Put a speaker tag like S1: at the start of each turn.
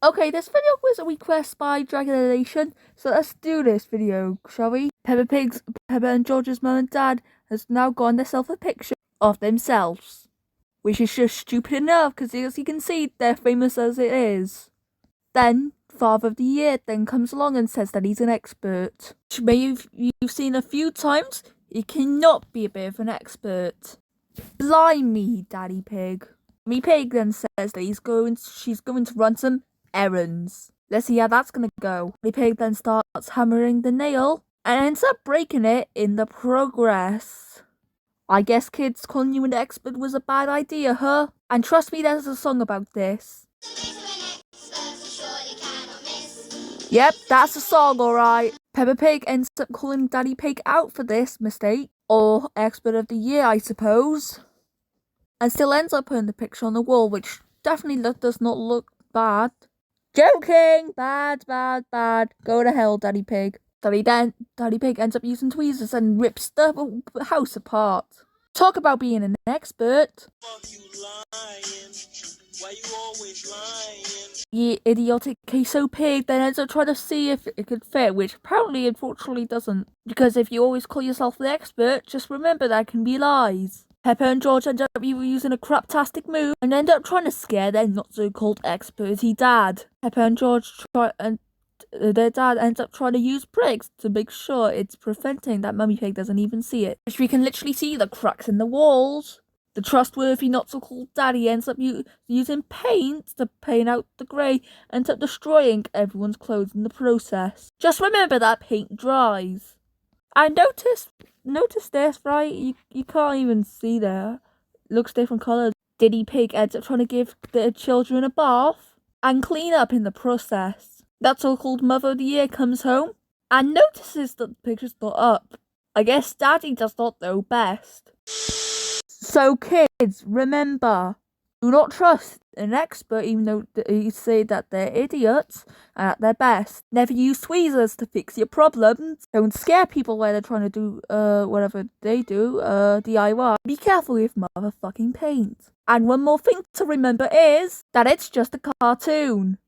S1: Okay, this video was a request by Dragon Nation, so let's do this video, shall we? Peppa and George's mum and dad has now gotten themselves a picture of themselves, which is just stupid enough because as you can see, they're famous as it is. Then Father of the Year then comes along and says that he's an expert. Which you've seen a few times. He cannot be a bit of an expert. Blimey, Daddy Pig. Mummy Pig then says that she's going to run some errands. Let's see how that's gonna go. The pig then starts hammering the nail and ends up breaking it in the progress. I guess kids calling you an expert was a bad idea, huh? And trust me, there's a song about this. Yep, that's a song, alright. Peppa Pig ends up calling Daddy Pig out for this mistake. Or expert of the year, I suppose. And still ends up putting the picture on the wall, which definitely does not look bad. Joking! Bad. Go to hell, Daddy Pig. Daddy Pig ends up using tweezers and rips the house apart. Talk about being an expert. Fuck you lying. Why you always lying? You idiotic queso pig then ends up trying to see if it could fit, which apparently unfortunately doesn't. Because if you always call yourself the expert, just remember that can be lies. Peppa and George end up using a craptastic move and end up trying to scare their not-so-called experty dad. Peppa and George their dad ends up trying to use bricks to make sure it's preventing that Mummy Pig doesn't even see it. Which we can literally see the cracks in the walls. The trustworthy not-so-called daddy ends up using paint to paint out the grey, ends up destroying everyone's clothes in the process. Just remember that paint dries. I noticed this, right? You can't even see there. It looks different colours. Daddy Pig ends up trying to give the children a bath and clean up in the process. That so-called Mother of the Year comes home and notices that the picture's not up. I guess Daddy does not know best. So kids, remember, do not trust an expert even though you say that they're idiots and at their best. Never use tweezers to fix your problems. Don't scare people while they're trying to do whatever they do, DIY. Be careful with motherfucking paint. And one more thing to remember is that it's just a cartoon.